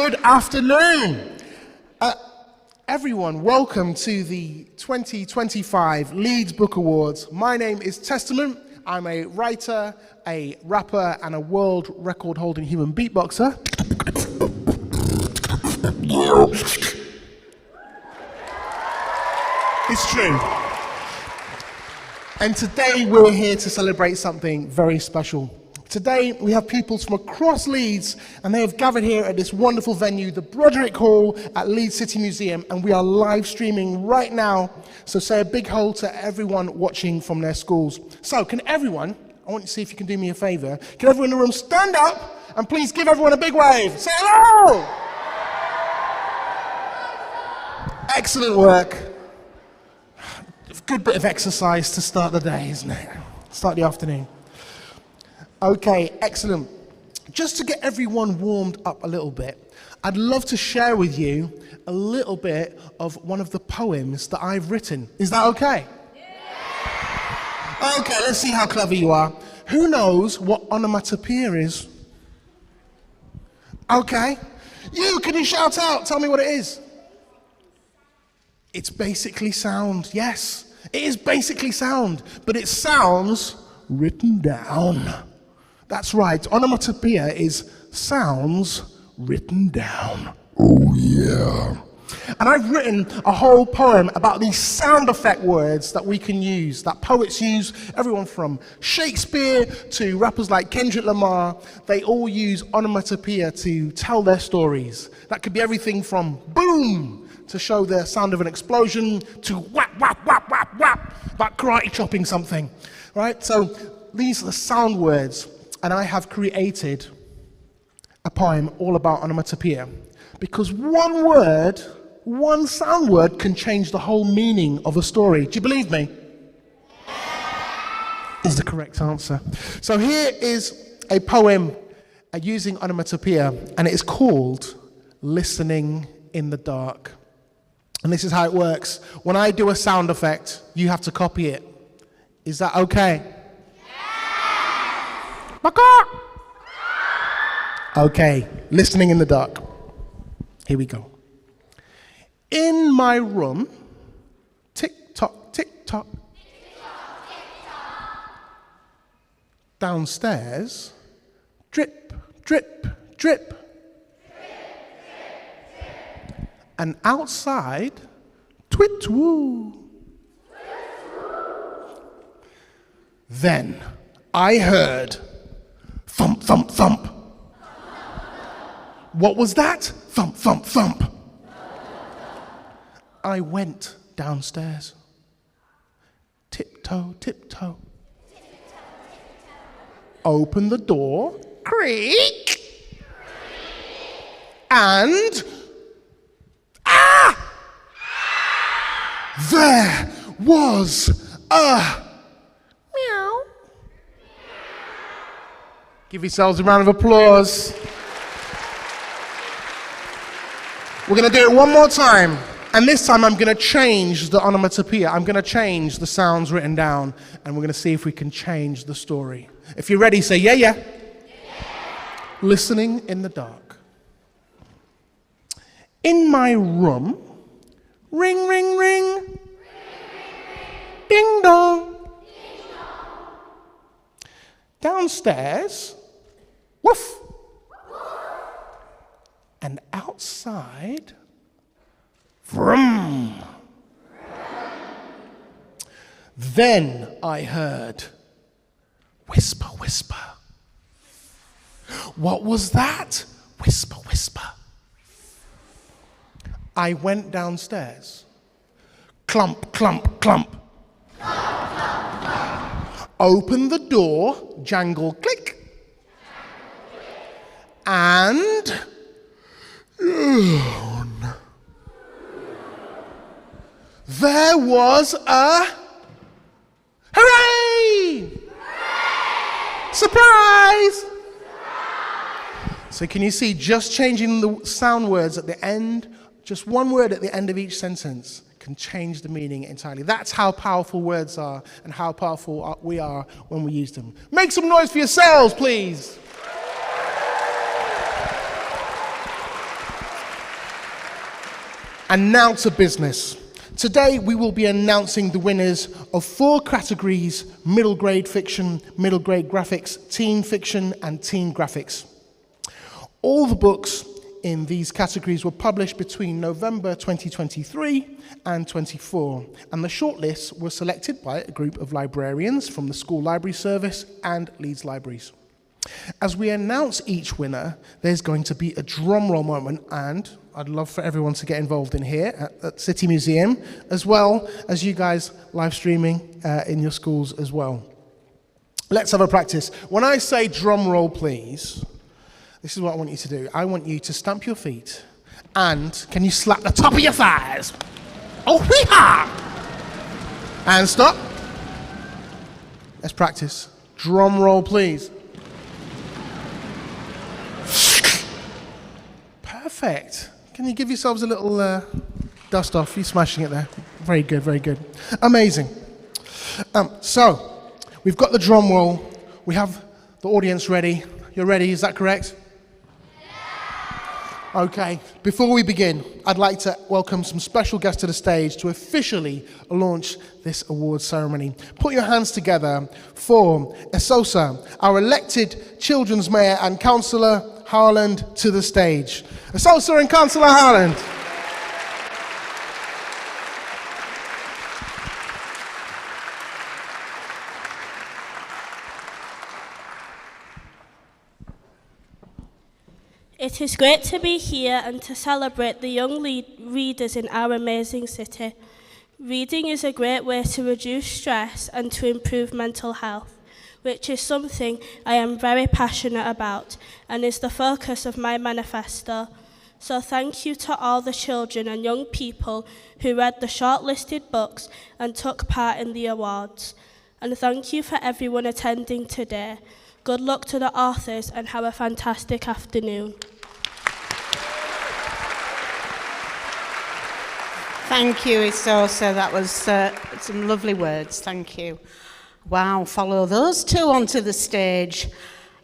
Good afternoon. Everyone, welcome to the 2025 Leeds Book Awards. My name is Testament. I'm a writer, a rapper, and a world record-holding human beatboxer. It's true. And today we're here to celebrate something very special. Today we have people from across Leeds, and they have gathered here at this wonderful venue, the Broderick Hall at Leeds City Museum, and we are live streaming right now. So say a big hello to everyone watching from their schools. So can everyone, I want you to see if you can do me a favor, can everyone in the room stand up and please give everyone a big wave. Say hello! Excellent work. Good bit of exercise to start the day, isn't it? Start the afternoon. Okay, excellent. Just to get everyone warmed up a little bit, I'd love to share with you a little bit of one of the poems that I've written. Is that okay? Yeah. Okay, let's see how clever you are. Who knows what onomatopoeia is? Okay. Can you shout out? Tell me what it is. It's basically sound, yes. It is basically sound, but it's sounds written down. That's right, onomatopoeia is sounds written down. Oh yeah. And I've written a whole poem about these sound effect words that we can use, that poets use, everyone from Shakespeare to rappers like Kendrick Lamar. They all use onomatopoeia to tell their stories. That could be everything from boom, to show the sound of an explosion, to whap, whap, whap, whap, whap, about karate chopping something, right? So these are the sound words, and I have created a poem all about onomatopoeia, because one word, one sound word can change the whole meaning of a story. Do you believe me? Is the correct answer. So here is a poem using onomatopoeia, and it is called Listening in the Dark. And this is how it works. When I do a sound effect, you have to copy it. Is that okay? Yeah. Okay, listening in the dark. Here we go. In my room, tick-tock, tick-tock. Downstairs, drip, drip, drip. And outside, twit-woo. Then I heard thump, thump, thump. What was that? Thump, thump, thump. I went downstairs. Tiptoe, tiptoe. Opened the door, creak, and there was a meow. Give yourselves a round of applause. We're going to do it one more time. And this time I'm going to change the onomatopoeia. I'm going to change the sounds written down. And we're going to see if we can change the story. If you're ready, say yeah, yeah. Listening in the dark. In my room, ring, ring, ring. Ding dong. Downstairs, woof. And outside, vroom. Then I heard whisper, whisper. What was that? Whisper, whisper. I went downstairs. Clump, clump, clump. Open the door, jangle, click. And there was a hooray! Surprise! So can you see, just changing the sound words at the end, just one word at the end of each sentence can change the meaning entirely. That's how powerful words are and how powerful we are when we use them. Make some noise for yourselves, please. And now to business. Today we will be announcing the winners of 4 categories: middle grade fiction, middle grade graphics, teen fiction and teen graphics. All the books in these categories were published between November 2023 and 24, and the shortlists were selected by a group of librarians from the School Library Service and Leeds Libraries. As we announce each winner, there's going to be a drum roll moment, and I'd love for everyone to get involved in here at City Museum, as well as you guys live streaming in your schools as well. Let's have a practice. When I say drum roll, please, this is what I want you to do. I want you to stamp your feet, and can you slap the top of your thighs? Oh, hee-ha! And stop. Let's practice. Drum roll, please. Perfect. Can you give yourselves a little dust off? You're smashing it there. Very good, very good. Amazing. So, we've got the drum roll. We have the audience ready. You're ready, is that correct? Yeah. Okay, before we begin, I'd like to welcome some special guests to the stage to officially launch this awards ceremony. Put your hands together for Esosa, our elected Children's Mayor, and Councillor Harland to the stage. Esosa and Councillor Harland. It is great to be here and to celebrate the young readers in our amazing city. Reading is a great way to reduce stress and to improve mental health, which is something I am very passionate about and is the focus of my manifesto. So thank you to all the children and young people who read the shortlisted books and took part in the awards. And thank you for everyone attending today. Good luck to the authors and have a fantastic afternoon. Thank you, Esosa. That was some lovely words. Thank you. Wow, follow those two onto the stage.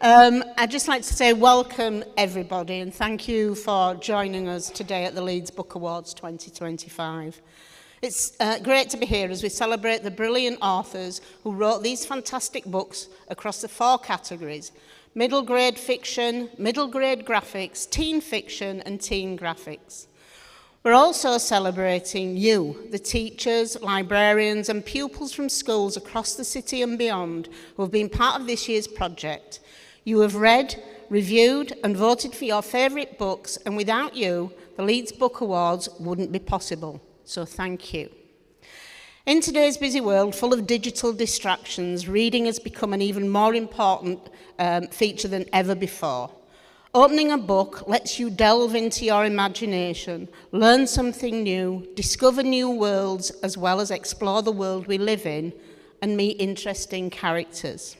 I'd just like to say welcome everybody and thank you for joining us today at the Leeds Book Awards 2025. It's great to be here as we celebrate the brilliant authors who wrote these fantastic books across the 4 categories: middle grade fiction, middle grade graphics, teen fiction and teen graphics. We're also celebrating you, the teachers, librarians and pupils from schools across the city and beyond who have been part of this year's project. You have read, reviewed and voted for your favourite books, and without you, the Leeds Book Awards wouldn't be possible. So thank you. In today's busy world full of digital distractions, reading has become an even more important feature than ever before. Opening a book lets you delve into your imagination, learn something new, discover new worlds, as well as explore the world we live in and meet interesting characters.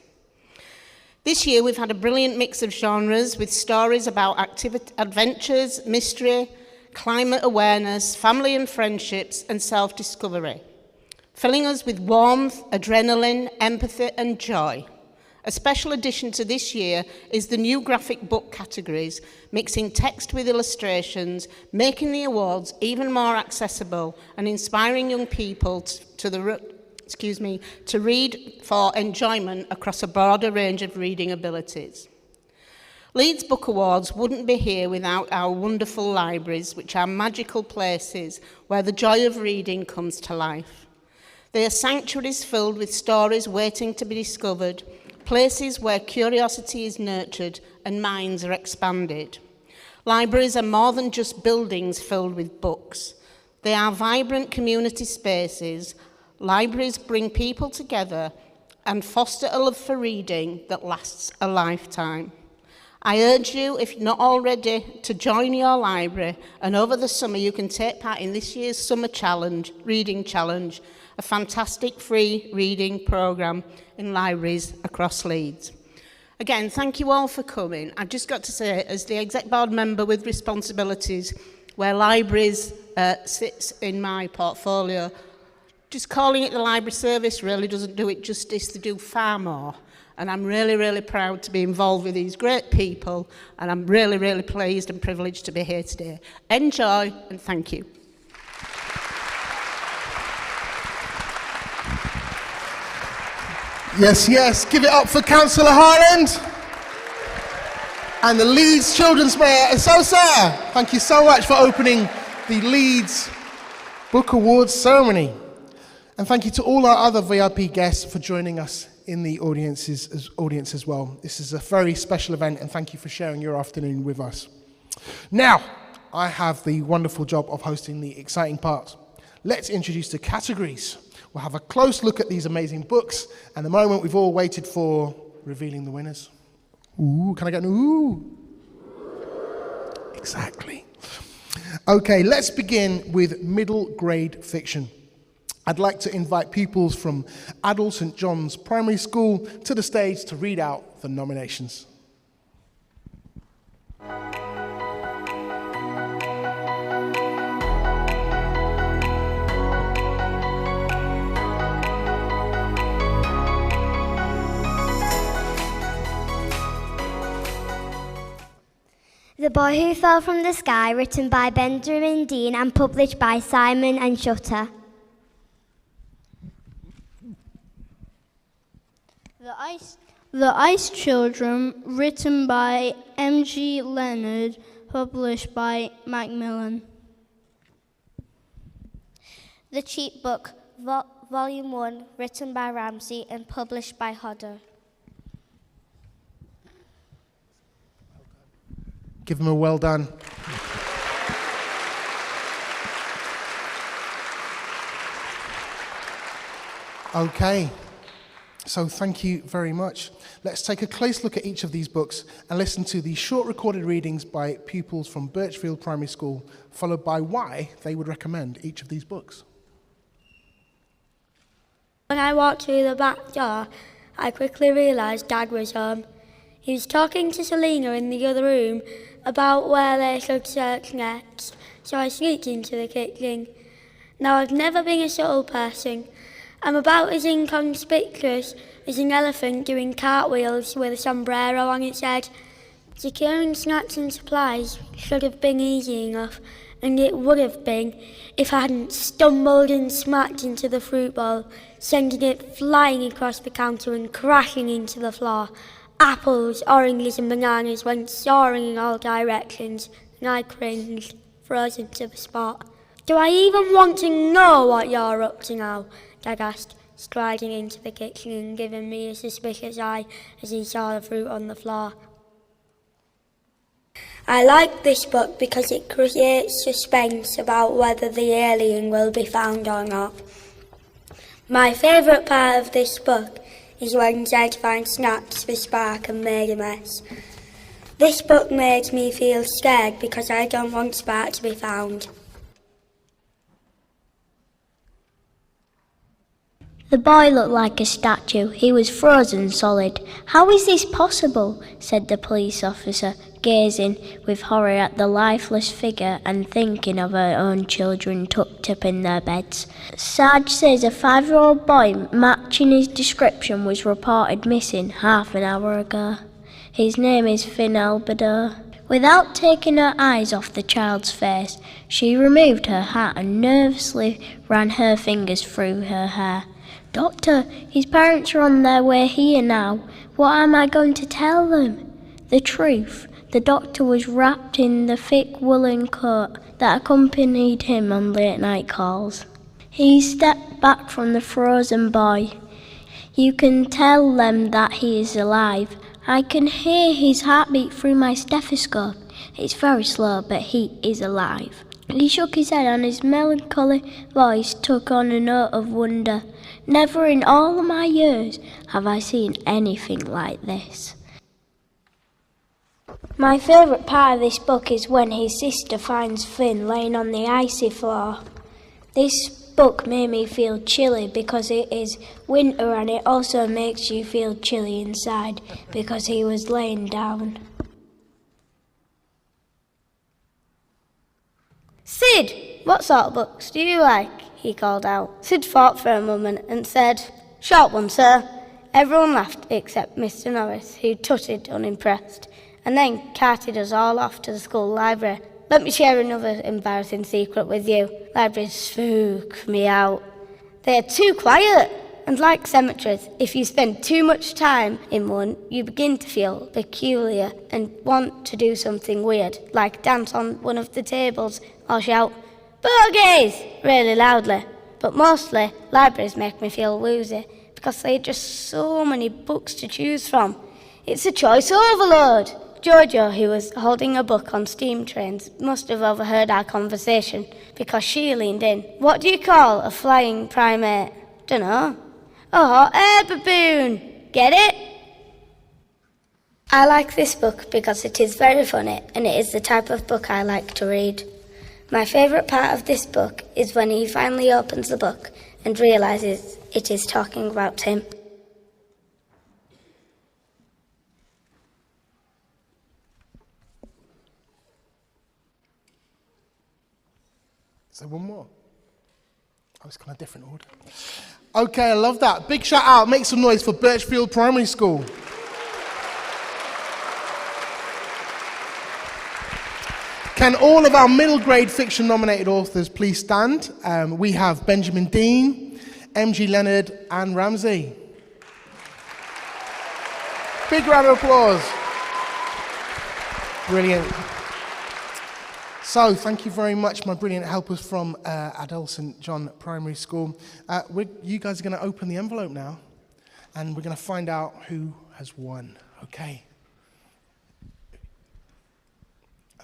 This year we've had a brilliant mix of genres with stories about adventures, mystery, climate awareness, family and friendships, and self-discovery, filling us with warmth, adrenaline, empathy and joy. A special addition to this year is the new graphic book categories, mixing text with illustrations, making the awards even more accessible and inspiring young people to read for enjoyment across a broader range of reading abilities. Leeds Book Awards wouldn't be here without our wonderful libraries, which are magical places where the joy of reading comes to life. They are sanctuaries filled with stories waiting to be discovered, places where curiosity is nurtured and minds are expanded. Libraries are more than just buildings filled with books. They are vibrant community spaces. Libraries bring people together and foster a love for reading that lasts a lifetime. I urge you, if not already, to join your library, and over the summer you can take part in this year's Summer Challenge, Reading Challenge, a fantastic free reading programme in libraries across Leeds. Again, thank you all for coming. I've just got to say, as the exec board member with responsibilities where libraries sits in my portfolio, just calling it the library service really doesn't do it justice. They do far more. And I'm really, really proud to be involved with these great people, and I'm really, really pleased and privileged to be here today. Enjoy, and thank you. Yes, yes. Give it up for Councillor Harland and the Leeds Children's Mayor, Esosa. Thank you so much for opening the Leeds Book Awards ceremony. And thank you to all our other VIP guests for joining us in the audience as well. This is a very special event, and thank you for sharing your afternoon with us. Now, I have the wonderful job of hosting the exciting part. Let's introduce the categories. We'll have a close look at these amazing books, and the moment we've all waited for, revealing the winners. Ooh, can I get an ooh? Exactly. Okay, let's begin with middle grade fiction. I'd like to invite pupils from Adel St John's Primary School to the stage to read out the nominations. The Boy Who Fell from the Sky, written by Benjamin Dean and published by Simon and Schuster. The Ice Children, written by M.G. Leonard, published by Macmillan. The Cheap Book, Volume 1, written by Ramsey and published by Hodder. Give them a well done. Okay, so thank you very much. Let's take a close look at each of these books and listen to the short recorded readings by pupils from Birchfield Primary School, followed by why they would recommend each of these books. When I walked through the back door, I quickly realised Dad was home. He was talking to Selina in the other room about where they should search next, so I sneaked into the kitchen. Now, I've never been a subtle person. I'm about as inconspicuous as an elephant doing cartwheels with a sombrero on its head. Securing snacks and supplies should have been easy enough, and it would have been if I hadn't stumbled and smacked into the fruit bowl, sending it flying across the counter and crashing into the floor. Apples, oranges and bananas went soaring in all directions, and I cringed, frozen to the spot. "Do I even want to know what you're up to now?" Dad asked, striding into the kitchen and giving me a suspicious eye as he saw the fruit on the floor. I like this book because it creates suspense about whether the alien will be found or not. My favourite part of this book is when Zed finds snacks for Spark and made a mess. This book made me feel scared because I don't want Spark to be found. The boy looked like a statue. He was frozen solid. "How is this possible?" said the police officer, gazing with horror at the lifeless figure and thinking of her own children tucked up in their beds. Sarge says a 5-year-old boy matching his description was reported missing half an hour ago. His name is Finn Albedo. Without taking her eyes off the child's face, she removed her hat and nervously ran her fingers through her hair. "Doctor, his parents are on their way here now. What am I going to tell them?" The truth. The doctor was wrapped in the thick woolen coat that accompanied him on late-night calls. He stepped back from the frozen boy. "You can tell them that he is alive. I can hear his heartbeat through my stethoscope. It's very slow, but he is alive." He shook his head and his melancholy voice took on a note of wonder. "Never in all of my years have I seen anything like this." My favourite part of this book is when his sister finds Finn laying on the icy floor. This book made me feel chilly because it is winter, and it also makes you feel chilly inside because he was laying down. "Sid, what sort of books do you like?" he called out. Sid thought for a moment and said, "Short one, sir." Everyone laughed except Mr. Norris, who tutted unimpressed, and then carted us all off to the school library. Let me share another embarrassing secret with you. Libraries spook me out. They are too quiet. And like cemeteries, if you spend too much time in one, you begin to feel peculiar and want to do something weird, like dance on one of the tables or shout, "Bogies!" really loudly. But mostly, libraries make me feel woozy because there are just so many books to choose from. It's a choice overload. Jojo, who was holding a book on steam trains, must have overheard our conversation because she leaned in. "What do you call a flying primate?" "Dunno." "Oh, air baboon. Get it?" I like this book because it is very funny and it is the type of book I like to read. My favourite part of this book is when he finally opens the book and realises it is talking about him. Is there one more? Oh, it's kind of different order. Okay, I love that. Big shout out, make some noise for Birchfield Primary School. Can all of our middle grade fiction nominated authors please stand? We have Benjamin Dean, MG Leonard and Ramsey. Big round of applause. Brilliant. So, thank you very much, my brilliant helpers from Adele St. John Primary School. You guys are going to open the envelope now, and we're going to find out who has won. Okay.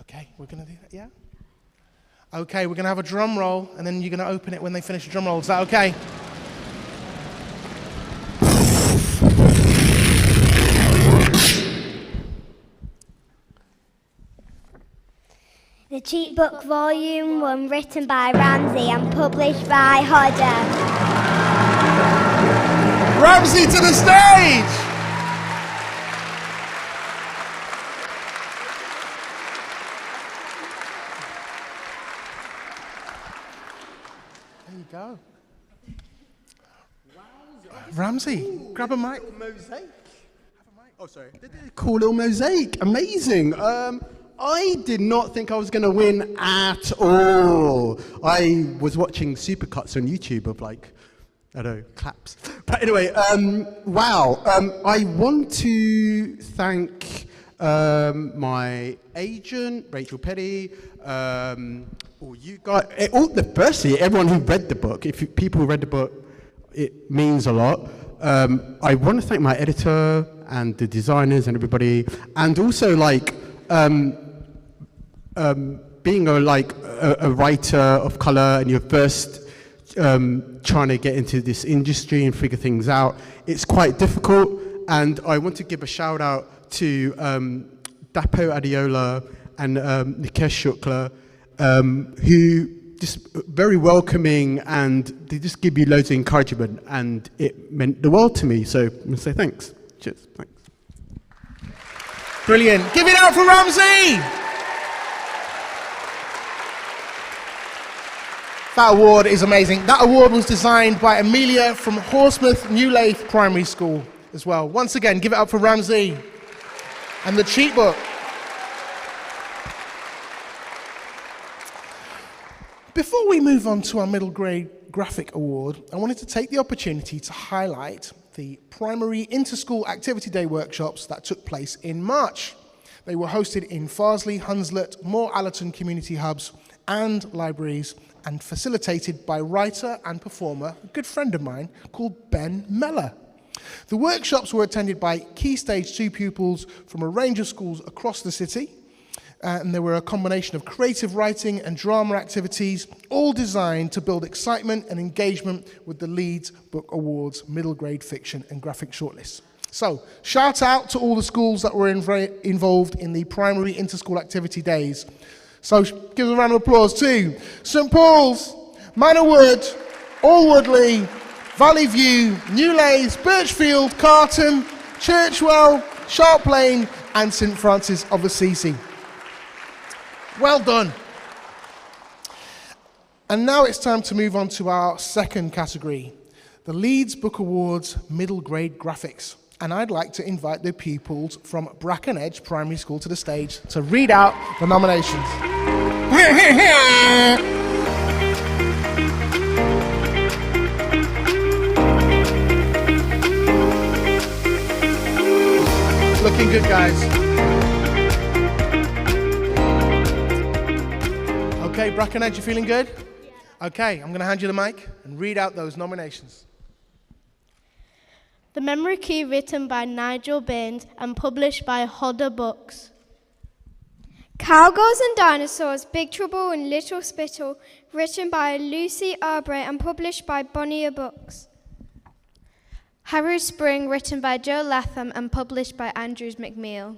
Okay, we're going to do that, yeah? Okay, we're going to have a drum roll, and then you're going to open it when they finish the drum roll. Is that okay? The Cheat Book Volume 1, written by Ramsey and published by Hodder. Ramsey to the stage! There you go. Ramsey, grab a mic. Mosaic. Oh, sorry. Cool little mosaic. Amazing. I did not think I was going to win at all. I was watching supercuts on YouTube of like, I don't know, claps. But anyway, wow. I want to thank my agent, Rachel Petty, all you guys, firstly, everyone who read the book. If people read the book, it means a lot. I want to thank my editor and the designers and everybody, and also like being a writer of color and you're first trying to get into this industry and figure things out. It's quite difficult, and I want to give a shout out to Dapo Adiola and Nikesh Shukla, who just very welcoming, and they just give you loads of encouragement, and it meant the world to me. So I'm going to say thanks. Cheers. Thanks. Brilliant. Give it up for Ramsey! That award is amazing. That award was designed by Amelia from Horsmouth New Lath Primary School as well. Once again, give it up for Ramsey and the Cheat Book. Before we move on to our middle grade graphic award, I wanted to take the opportunity to highlight the primary inter-school activity day workshops that took place in March. They were hosted in Farsley, Hunslet, Moore Allerton community hubs and libraries, and facilitated by writer and performer, a good friend of mine, called Ben Meller. The workshops were attended by Key Stage 2 pupils from a range of schools across the city, and there were a combination of creative writing and drama activities, all designed to build excitement and engagement with the Leeds Book Awards middle grade fiction and graphic shortlists. So, shout out to all the schools that were involved in the primary inter-school activity days. So give a round of applause to St Paul's, Manor Wood, Alwoodley, Valley View, New Lath, Birchfield, Carton, Churchwell, Sharp Lane and St Francis of Assisi. Well done. And now it's time to move on to our second category, the Leeds Book Awards middle grade graphics. And I'd like to invite the pupils from Bracken Edge Primary School to the stage to read out the nominations. Looking good, guys. Okay, Brackenedge, you feeling good? Yeah. Okay, I'm going to hand you the mic and read out those nominations. The Memory Key, written by Nigel Baines and published by Hodder Books. Cowgirls and Dinosaurs, Big Trouble in Little Spittle, written by Lucy Arbery and published by Bonnier Books. Harrow Spring, written by Joe Latham and published by Andrews McMeel.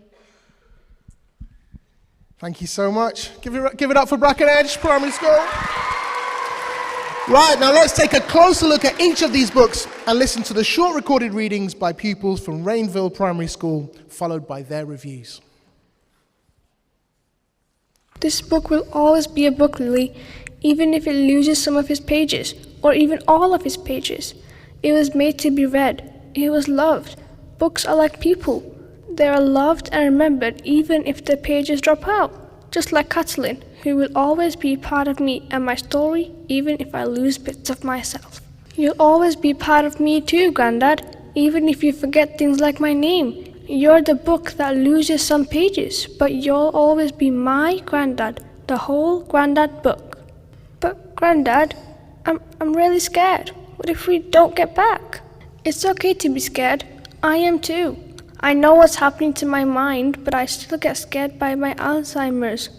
Thank you so much. Give it up for Brackenedge Primary School. Right, now let's take a closer look at each of these books and listen to the short recorded readings by pupils from Rainville Primary School, followed by their reviews. This book will always be a book, Lily, even if it loses some of its pages, or even all of its pages. It was made to be read. It was loved. Books are like people. They are loved and remembered even if the pages drop out, just like Catalin, who will always be part of me and my story, even if I lose bits of myself. You'll always be part of me too, Grandad, even if you forget things like my name. You're the book that loses some pages, but you'll always be my Grandad, the whole Grandad book. But Grandad, I'm really scared. What if we don't get back? It's okay to be scared. I am too. I know what's happening to my mind, but I still get scared by my Alzheimer's.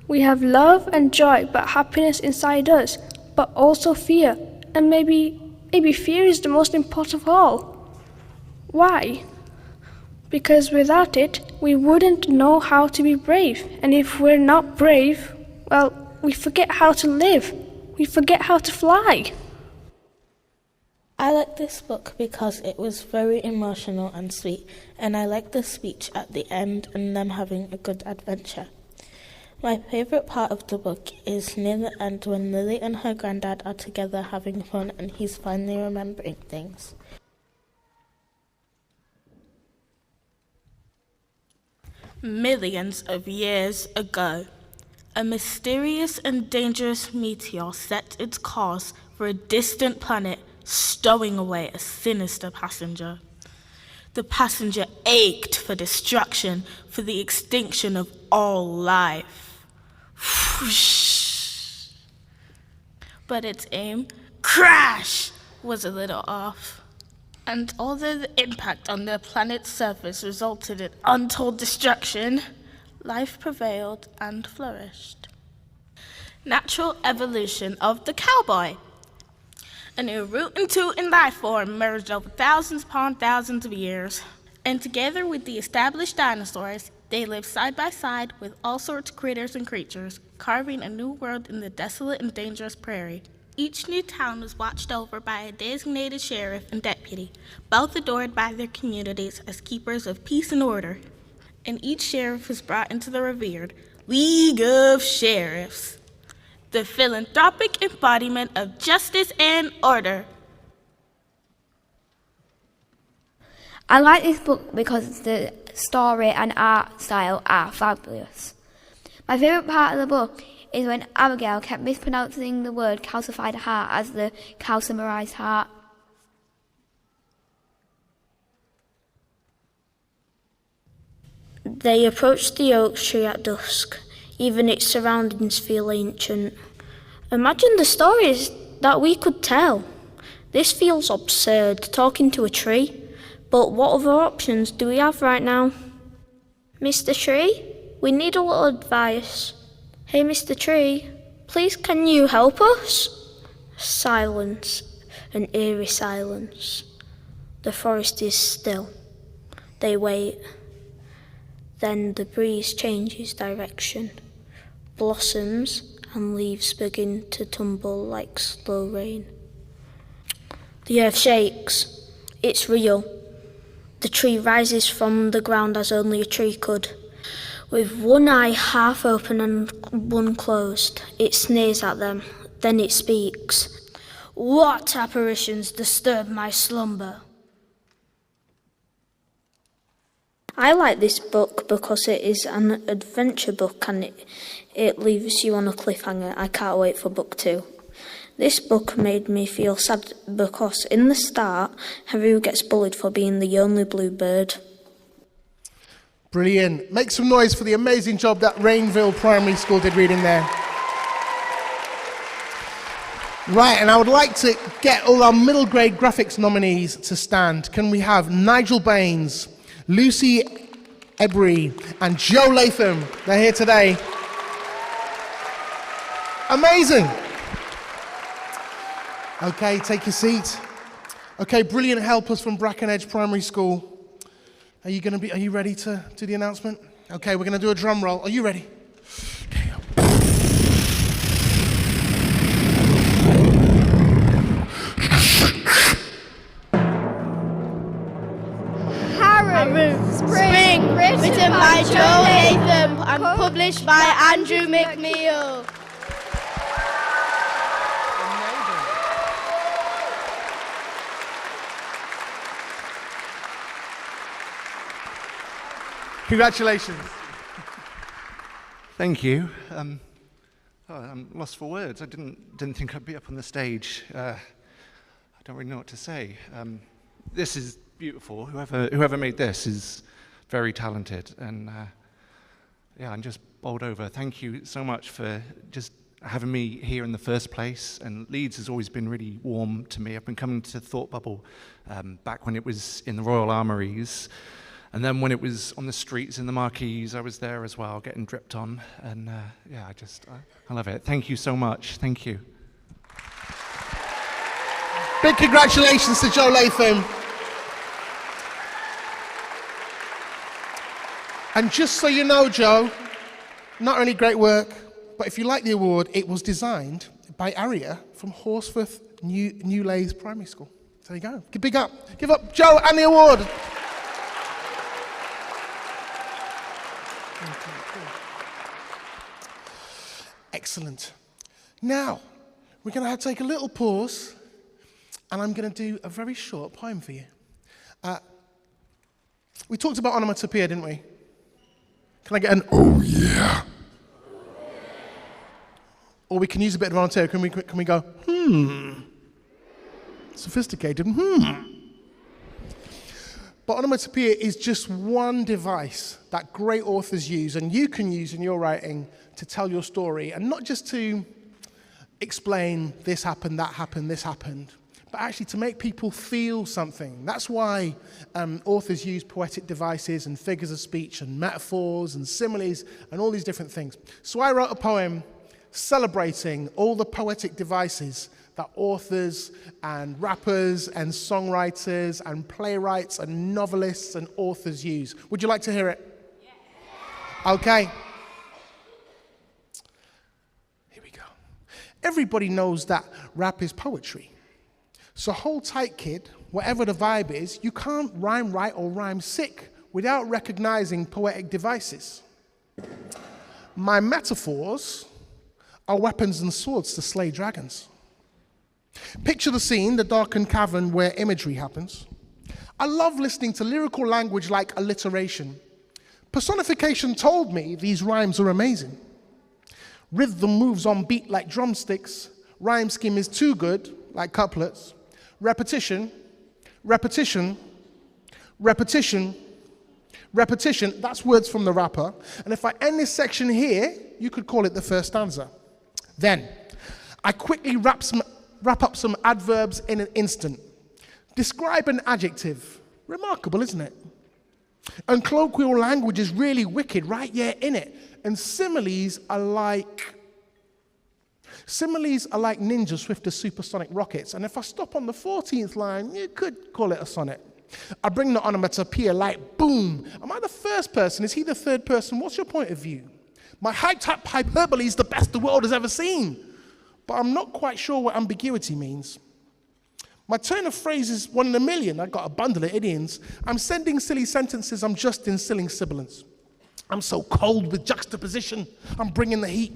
We have love and joy, but happiness inside us, but also fear. And maybe fear is the most important of all. Why? Because without it, we wouldn't know how to be brave. And if we're not brave, well, we forget how to live. We forget how to fly. I like this book because it was very emotional and sweet, and I like the speech at the end and them having a good adventure. My favourite part of the book is near the end when Lily and her granddad are together having fun and he's finally remembering things. Millions of years ago, a mysterious and dangerous meteor set its course for a distant planet, stowing away a sinister passenger. The passenger ached for destruction, for the extinction of all life. Whoosh. But its aim, crash, was a little off. And although the impact on the planet's surface resulted in untold destruction, life prevailed and flourished. Natural evolution of the cowboy. A new root and toot in life form emerged over thousands upon thousands of years. And together with the established dinosaurs, they lived side by side with all sorts of critters and creatures, carving a new world in the desolate and dangerous prairie. Each new town was watched over by a designated sheriff and deputy, both adored by their communities as keepers of peace and order. And each sheriff was brought into the revered League of Sheriffs, the philanthropic embodiment of justice and order. I like this book because the story and art style are fabulous. My favourite part of the book is when Abigail kept mispronouncing the word calcified heart as the calcimerized heart. They approached the oak tree at dusk. Even its surroundings feel ancient. Imagine the stories that we could tell. This feels absurd, talking to a tree. But what other options do we have right now? Mr. Tree, we need a little advice. Hey, Mr. Tree, please can you help us? Silence, an eerie silence. The forest is still. They wait. Then the breeze changes direction. Blossoms and leaves begin to tumble like slow rain. The earth shakes. It's real. The tree rises from the ground as only a tree could. With one eye half open and one closed, it sneers at them. Then it speaks. What apparitions disturb my slumber? I like this book because it is an adventure book and it leaves you on a cliffhanger. I can't wait for book 2. This book made me feel sad because in the start, Haru gets bullied for being the only blue bird. Brilliant. Make some noise for the amazing job that Rainville Primary School did reading there. Right, and I would like to get all our middle grade graphics nominees to stand. Can we have Nigel Baines, Lucy Ebry, and Joe Latham? They're here today. Amazing. Okay, take your seat. Okay, brilliant helpers from Brackenedge Primary School. Are you ready to do the announcement? Okay, we're going to do a drum roll. Are you ready? Spring, written by Joe Latham and published by Andrew McNeil. Congratulations. Thank you. I'm lost for words. I didn't think I'd be up on the stage. I don't really know what to say. This is beautiful. Whoever made this is very talented, and yeah, I'm just bowled over. Thank you so much for just having me here in the first place. And Leeds has always been really warm to me. I've been coming to Thought Bubble back when it was in the Royal Armouries. And then when it was on the streets in the marquees, I was there as well, getting dripped on. And yeah, I love it. Thank you so much. Thank you. Big congratulations to Joe Latham. And just so you know, Joe, not only great work, but if you like the award, it was designed by Aria from Horsforth New Lays Primary School. So there you go. Give up Joe and the award. Excellent. Now, we're going to have to take a little pause, and I'm going to do a very short poem for you. We talked about onomatopoeia, didn't we? Can I get an oh yeah? Or we can use a bit of onomatopoeia. Can we go sophisticated? But onomatopoeia is just one device that great authors use, and you can use in your writing to tell your story, and not just to explain this happened, that happened, this happened, but actually to make people feel something. That's why authors use poetic devices and figures of speech and metaphors and similes and all these different things. So I wrote a poem celebrating all the poetic devices that authors and rappers and songwriters and playwrights and novelists and authors use. Would you like to hear it? Yeah. Okay. Here we go. Everybody knows that rap is poetry. So hold tight, kid. Whatever the vibe is, you can't rhyme right or rhyme sick without recognizing poetic devices. My metaphors are weapons and swords to slay dragons. Picture the scene, the darkened cavern where imagery happens. I love listening to lyrical language like alliteration. Personification told me these rhymes are amazing. Rhythm moves on beat like drumsticks. Rhyme scheme is too good, like couplets. Repetition, repetition, repetition, repetition. That's words from the rapper. And if I end this section here, you could call it the first stanza. Then, I quickly wrap up some adverbs in an instant. Describe an adjective. Remarkable, isn't it? And colloquial language is really wicked, right? Yeah, in it. And similes are like ninjas swift as supersonic rockets. And if I stop on the 14th line, you could call it a sonnet. I bring the onomatopoeia like boom. Am I the first person? Is he the third person? What's your point of view? My hyped-up hyperbole is the best the world has ever seen. But I'm not quite sure what ambiguity means. My turn of phrase is 1 in a million. I've got a bundle of idioms. I'm sending silly sentences. I'm just instilling sibilants. I'm so cold with juxtaposition. I'm bringing the heat.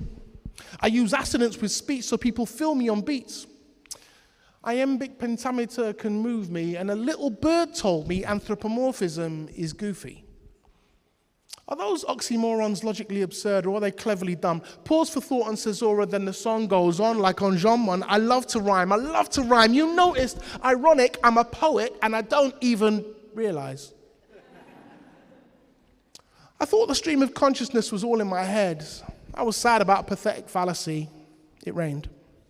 I use assonance with speech so people feel me on beats. Iambic pentameter can move me, and a little bird told me anthropomorphism is goofy. Are those oxymorons logically absurd, or are they cleverly dumb? Pause for thought on caesura, then the song goes on like on Jean-Mon. I love to rhyme. You noticed, ironic, I'm a poet, and I don't even realize. I thought the stream of consciousness was all in my head. I was sad about pathetic fallacy. It rained,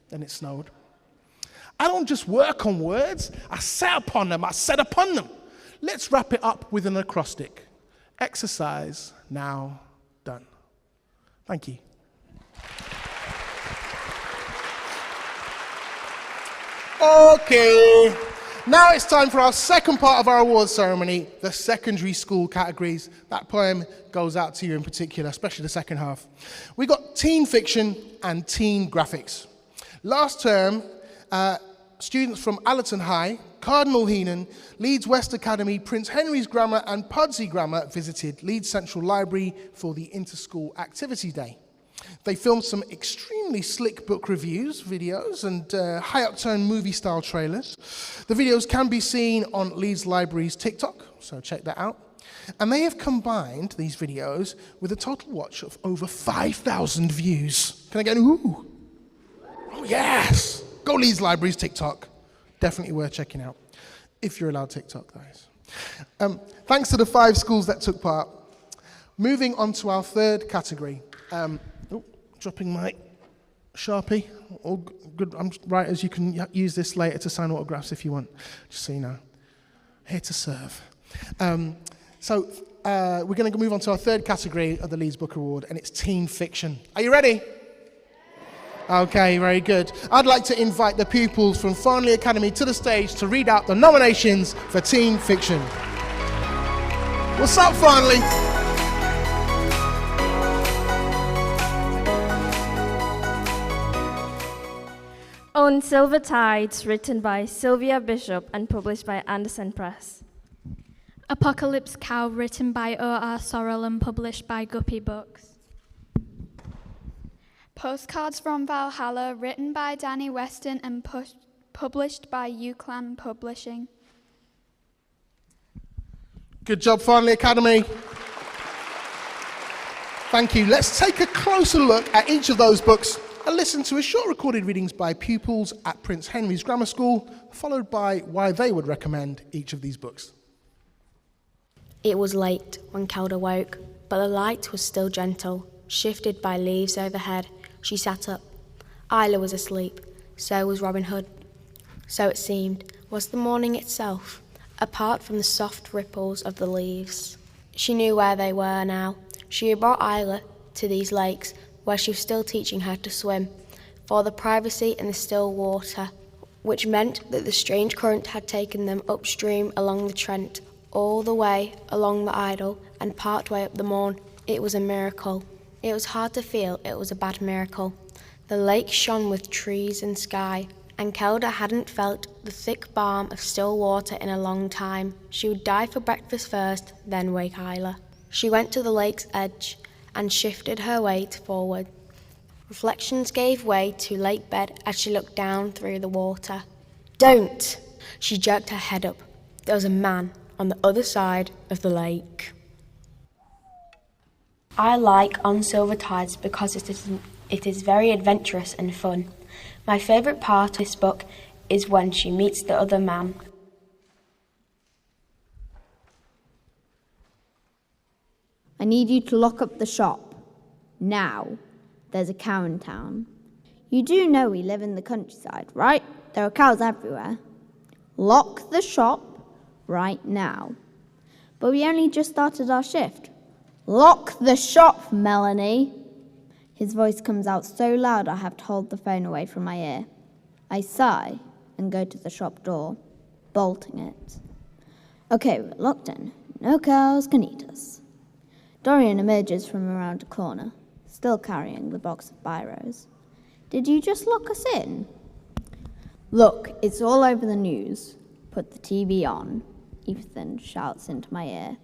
then it snowed. I don't just work on words, I set upon them, I set upon them. Let's wrap it up with an acrostic. Exercise now done. Thank you. Okay, now it's time for our second part of our awards ceremony, the secondary school categories. That poem goes out to you in particular, especially the second half. We got teen fiction and teen graphics. Last term, students from Allerton High, Cardinal Heenan, Leeds West Academy, Prince Henry's Grammar and Pudsey Grammar visited Leeds Central Library for the Inter-School Activity Day. They filmed some extremely slick book reviews, videos, and high-octane movie-style trailers. The videos can be seen on Leeds Library's TikTok, so check that out. And they have combined these videos with a total watch of over 5,000 views. Can I get an ooh? Oh, yes! Go Leeds Library's TikTok. Definitely worth checking out. If you're allowed TikTok, that is. Thanks to the 5 schools that took part. Moving on to our third category. Dropping my Sharpie. All good writers, you can use this later to sign autographs if you want, just so you know. Here to serve. So we're going to move on to our third category of the Leeds Book Award, and it's teen fiction. Are you ready? Okay, very good. I'd like to invite the pupils from Farnley Academy to the stage to read out the nominations for teen fiction. What's up, Farnley? On Silver Tides, written by Sylvia Bishop and published by Anderson Press. Apocalypse Cow, written by O.R. Sorrell and published by Guppy Books. Postcards from Valhalla, written by Danny Weston and published by UCLan Publishing. Good job, Farnley Academy. Thank you. Let's take a closer look at each of those books and listen to a short recorded readings by pupils at Prince Henry's Grammar School, followed by why they would recommend each of these books. It was late when Kelda woke, but the light was still gentle, shifted by leaves overhead. She sat up. Isla was asleep, so was Robin Hood. So it seemed, was the morning itself, apart from the soft ripples of the leaves. She knew where they were now. She had brought Isla to these lakes, where she was still teaching her to swim, for the privacy in the still water, which meant that the strange current had taken them upstream along the Trent, all the way along the Idle, and part way up the Mourne. It was a miracle. It was hard to feel it was a bad miracle. The lake shone with trees and sky, and Kelda hadn't felt the thick balm of still water in a long time. She would dive for breakfast first, then wake Isla. She went to the lake's edge, and shifted her weight forward. Reflections gave way to lake bed as she looked down through the water. Don't! She jerked her head up. There was a man on the other side of the lake. I like On Silver Tides because it is very adventurous and fun. My favourite part of this book is when she meets the other man. I need you to lock up the shop. Now. There's a cow in town. You do know we live in the countryside, right? There are cows everywhere. Lock the shop right now. But we only just started our shift. Lock the shop, Melanie. His voice comes out so loud I have to hold the phone away from my ear. I sigh and go to the shop door, bolting it. Okay, we're locked in. No cows can eat us. Dorian emerges from around a corner, still carrying the box of biros. Did you just lock us in? Look, it's all over the news. Put the TV on, Ethan shouts into my ear.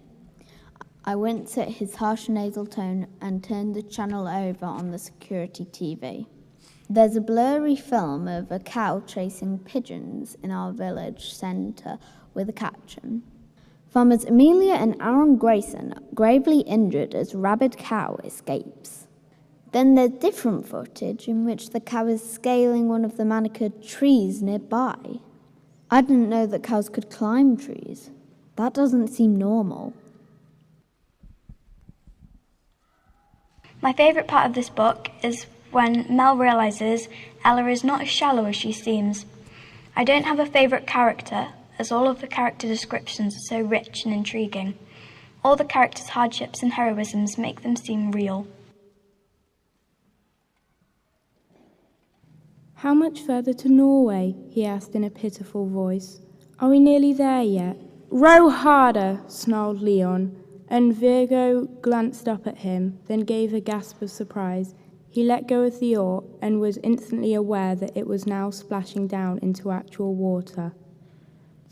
I winced at his harsh nasal tone and turned the channel over on the security TV. There's a blurry film of a cow chasing pigeons in our village centre with a caption. Farmers Amelia and Aaron Grayson gravely injured as rabid cow escapes. Then there's different footage in which the cow is scaling one of the manicured trees nearby. I didn't know that cows could climb trees. That doesn't seem normal. My favourite part of this book is when Mel realises Ella is not as shallow as she seems. I don't have a favourite character, as all of the character descriptions are so rich and intriguing. All the characters' hardships and heroisms make them seem real. How much further to Norway? He asked in a pitiful voice. Are we nearly there yet? Row harder, snarled Leon, and Virgo glanced up at him, then gave a gasp of surprise. He let go of the oar and was instantly aware that it was now splashing down into actual water.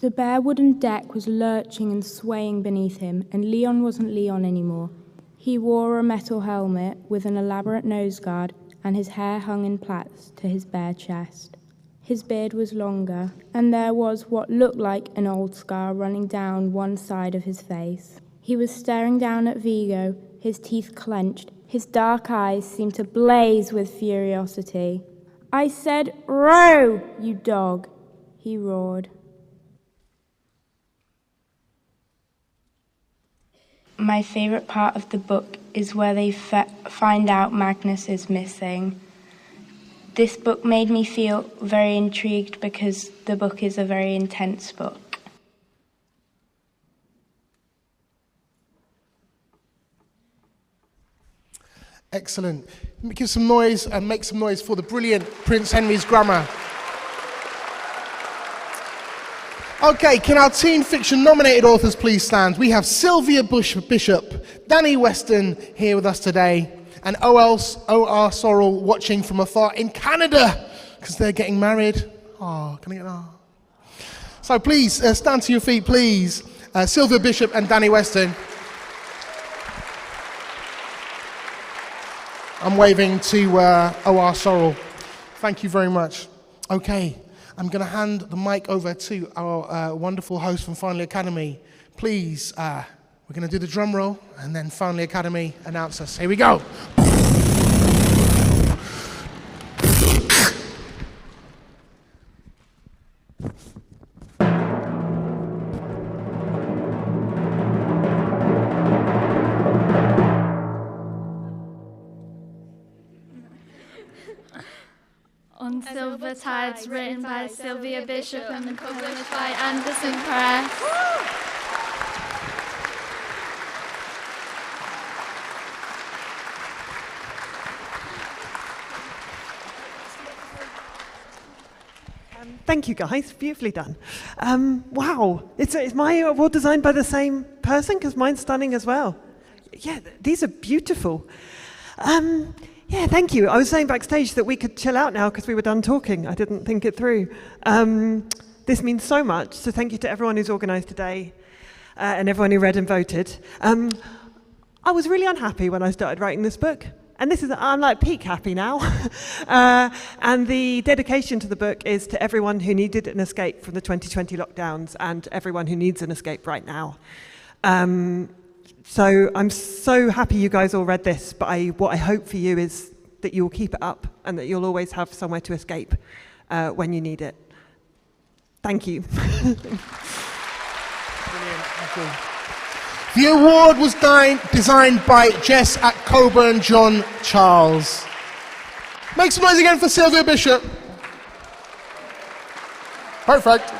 The bare wooden deck was lurching and swaying beneath him, and Leon wasn't Leon anymore. He wore a metal helmet with an elaborate nose guard, and his hair hung in plaits to his bare chest. His beard was longer, and there was what looked like an old scar running down one side of his face. He was staring down at Vigo, his teeth clenched. His dark eyes seemed to blaze with furiosity. I said, row, you dog, he roared. My favourite part of the book is where they find out Magnus is missing. This book made me feel very intrigued because the book is a very intense book. Excellent. Give some noise and make some noise for the brilliant Prince Henry's Grammar. Okay, can our teen fiction nominated authors please stand? We have Sylvia Bishop, Danny Weston here with us today, and O.R. Sorrell watching from afar in Canada because they're getting married. Oh, can I get that? So please, stand to your feet, please. Sylvia Bishop and Danny Weston. I'm waving to O.R. Sorrell. Thank you very much. Okay, I'm going to hand the mic over to our wonderful host from Finally Academy. Please, we're going to do the drum roll and then Finally Academy announce us. Here we go. On Silver Tides, written by Sylvia Bishop and published by Anderson Press. Thank you, guys. Beautifully done. Wow. Is my award designed by the same person? Because mine's stunning as well. Yeah, these are beautiful. Yeah, thank you. I was saying backstage that we could chill out now because we were done talking. I didn't think it through. This means so much, so thank you to everyone who's organised today and everyone who read and voted. I was really unhappy when I started writing this book, and I'm like peak happy now. And the dedication to the book is to everyone who needed an escape from the 2020 lockdowns and everyone who needs an escape right now. So I'm so happy you guys all read this, but what I hope for you is that you'll keep it up and that you'll always have somewhere to escape when you need it. Thank you. Brilliant. Thank you. The award was designed by Jess at Coburn John Charles. Make some noise again for Sylvia Bishop. Perfect.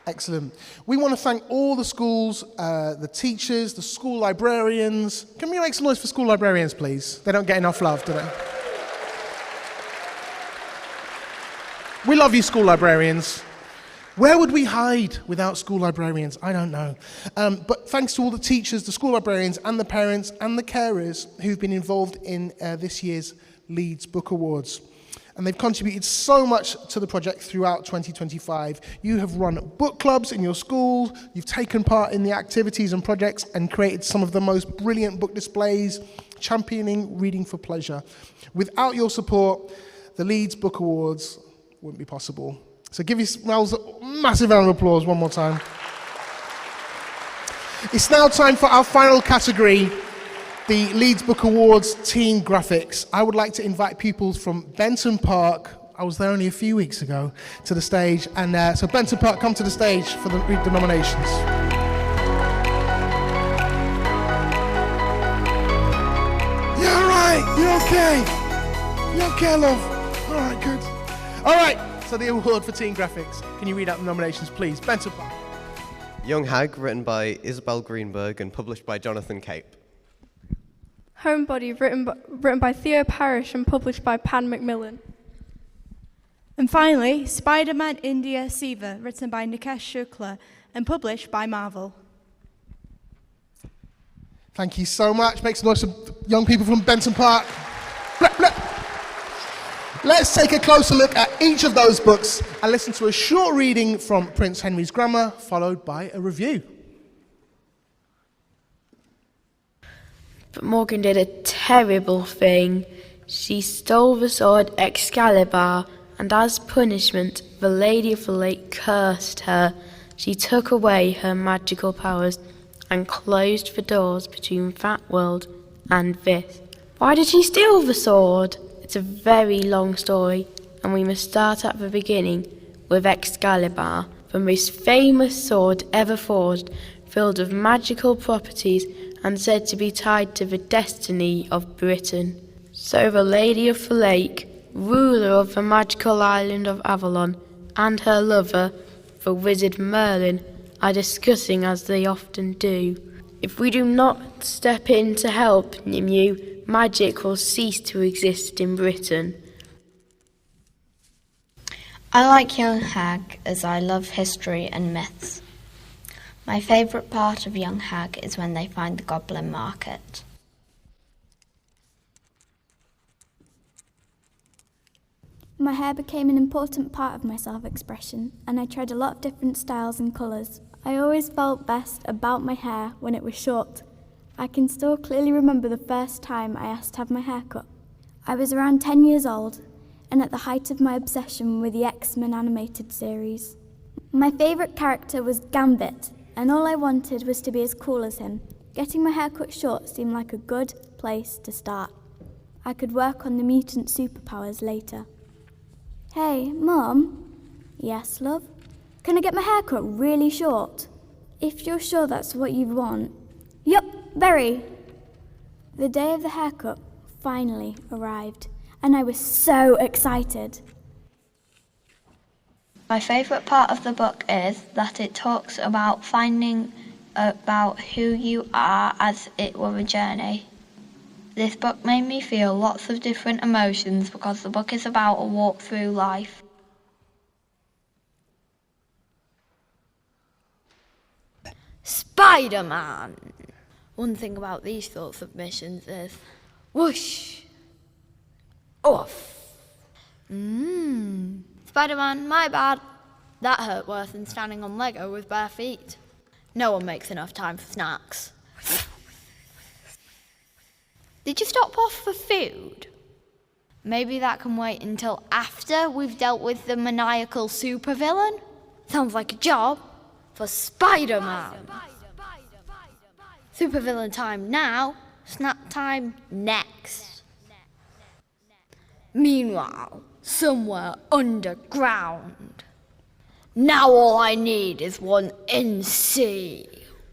Excellent. We want to thank all the schools, the teachers, the school librarians. Can we make some noise for school librarians, please? They don't get enough love, do they? We love you, school librarians. Where would we hide without school librarians? I don't know. But thanks to all the teachers, the school librarians, and the parents, and the carers who've been involved in this year's Leeds Book Awards. And they've contributed so much to the project throughout 2025. You have run book clubs in your school, you've taken part in the activities and projects and created some of the most brilliant book displays, championing reading for pleasure. Without your support, the Leeds Book Awards wouldn't be possible. So give yourselves a massive round of applause one more time. It's now time for our final category, the Leeds Book Awards Teen Graphics. I would like to invite pupils from Benton Park, I was there only a few weeks ago, to the stage. And so Benton Park, come to the stage for the nominations. You okay? You okay, love? All right, good. All right, so the award for teen graphics. Can you read out the nominations, please? Benton Park. Young Hag, written by Isabel Greenberg and published by Jonathan Cape. Homebody, written by Theo Parrish and published by Pan Macmillan. And finally, Spider-Man India Siva, written by Nikesh Shukla and published by Marvel. Thank you so much. Make some noise for young people from Benton Park. Blep, blep. Let's take a closer look at each of those books and listen to a short reading from Prince Henry's Grammar, followed by a review. But Morgan did a terrible thing. She stole the sword Excalibur, and as punishment, the Lady of the Lake cursed her. She took away her magical powers and closed the doors between that world and this. Why did she steal the sword? It's a very long story, and we must start at the beginning with Excalibur, the most famous sword ever forged, filled with magical properties and said to be tied to the destiny of Britain. So the Lady of the Lake, ruler of the magical island of Avalon, and her lover, the wizard Merlin, are discussing as they often do. If we do not step in to help Nimue, magic will cease to exist in Britain. I like Young Hag as I love history and myths. My favourite part of Young Hag is when they find the Goblin Market. My hair became an important part of my self-expression, and I tried a lot of different styles and colours. I always felt best about my hair when it was short. I can still clearly remember the first time I asked to have my hair cut. I was around 10 years old, and at the height of my obsession with the X-Men animated series. My favourite character was Gambit, and all I wanted was to be as cool as him. Getting my hair cut short seemed like a good place to start. I could work on the mutant superpowers later. Hey, Mum? Yes, love? Can I get my hair cut really short? If you're sure that's what you want. Yup, very. The day of the haircut finally arrived, and I was so excited. My favourite part of the book is that it talks about finding about who you are as it were a journey. This book made me feel lots of different emotions because the book is about a walk through life. Spider-Man! One thing about these sorts of missions is whoosh, off. Spider-Man, my bad. That hurt worse than standing on Lego with bare feet. No one makes enough time for snacks. Did you stop off for food? Maybe that can wait until after we've dealt with the maniacal supervillain? Sounds like a job for Spider-Man. Supervillain time now, snack time next. Meanwhile, somewhere underground. Now all I need is one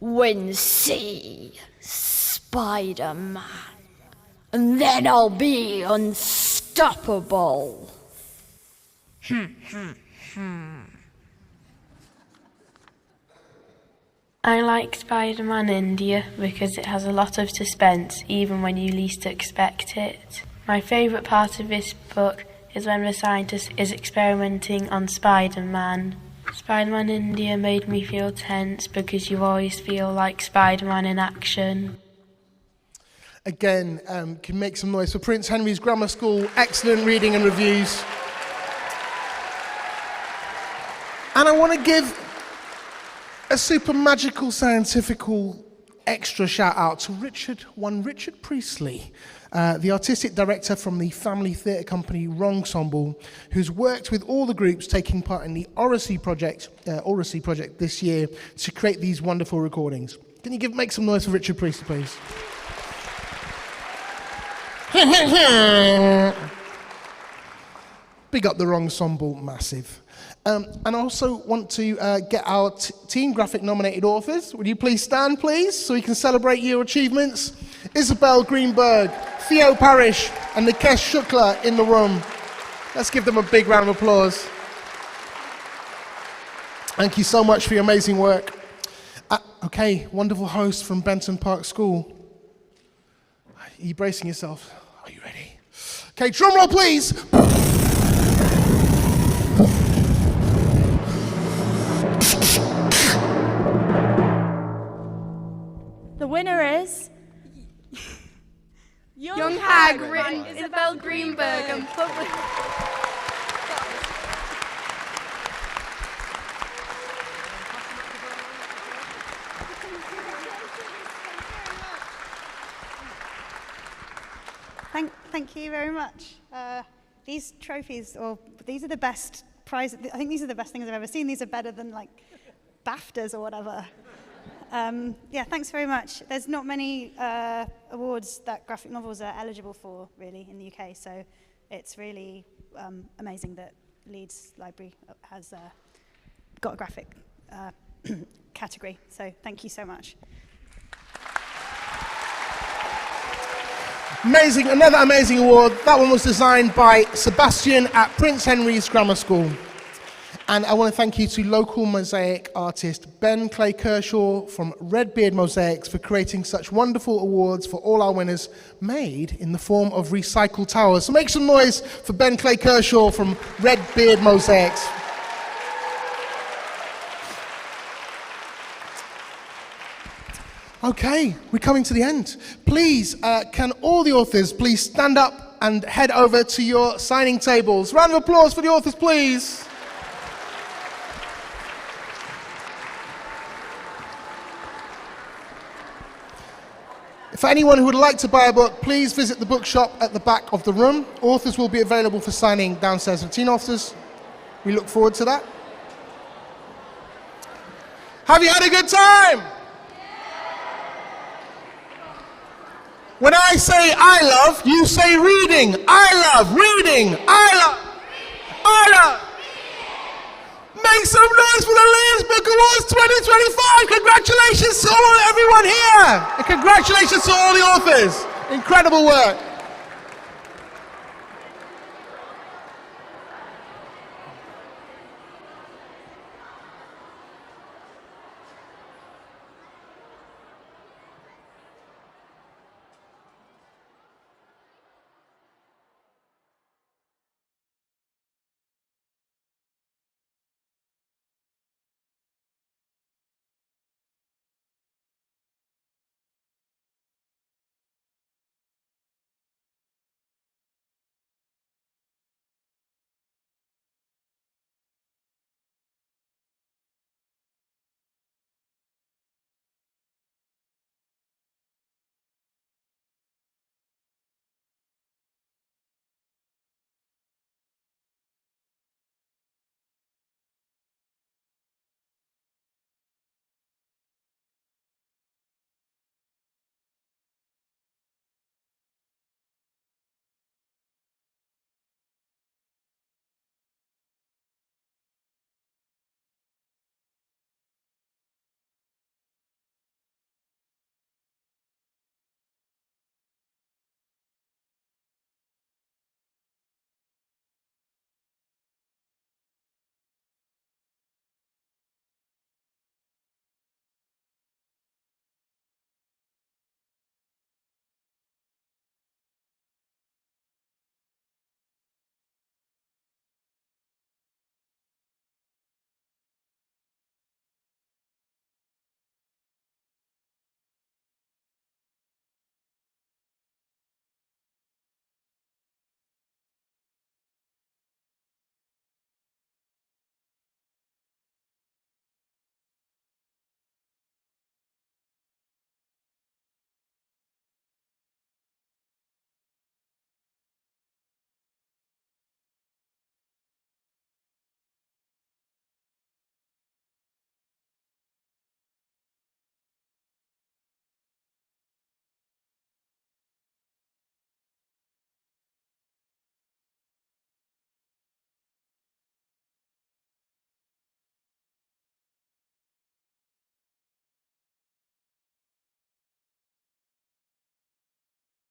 Wincy Spider-Man. And then I'll be unstoppable. I like Spider-Man India because it has a lot of suspense, even when you least expect it. My favourite part of this book is when the scientist is experimenting on Spider-Man. Spider-Man India made me feel tense because you always feel like Spider-Man in action. Again, can make some noise for Prince Henry's Grammar School. Excellent reading and reviews. And I want to give a super magical, scientifical extra shout out to Richard Priestley, the artistic director from the family theatre company Ensemble, who's worked with all the groups taking part in the Oracy project this year to create these wonderful recordings. Can you make some noise for Richard Priestley, please? Big up the Ensemble, massive. And I also want to get our Teen Graphic nominated authors. Would you please stand, please, so we can celebrate your achievements Isabel Greenberg, Theo Parrish, and Nikesh Shukla in the room. Let's give them a big round of applause. Thank you so much for your amazing work. Okay, wonderful host from Benton Park School. Are you bracing yourself? Are you ready? Okay, drum roll please. The winner is Young Hag, written by Isabel Greenberg and published. Thank you very much. These trophies, these are the best prizes. I think these are the best things I've ever seen. These are better than like BAFTAs or whatever. Yeah, thanks very much. There's not many awards that graphic novels are eligible for, really, in the UK. So it's really amazing that Leeds Library has got a graphic category. So thank you so much. Amazing, another amazing award. That one was designed by Sebastian at Prince Henry's Grammar School. And I want to thank you to local mosaic artist Ben Clay Kershaw from Redbeard Mosaics for creating such wonderful awards for all our winners made in the form of recycled towers. So make some noise for Ben Clay Kershaw from Redbeard Mosaics. Okay, we're coming to the end. Please, can all the authors please stand up and head over to your signing tables. Round of applause for the authors, please. For anyone who would like to buy a book, please visit the bookshop at the back of the room. Authors will be available for signing downstairs for teen officers. We look forward to that. Have you had a good time? When I say I love, you say reading. I love reading. I love. Make some noise for the Leeds Book Awards 2025. Congratulations to everyone here. And congratulations to all the authors. Incredible work.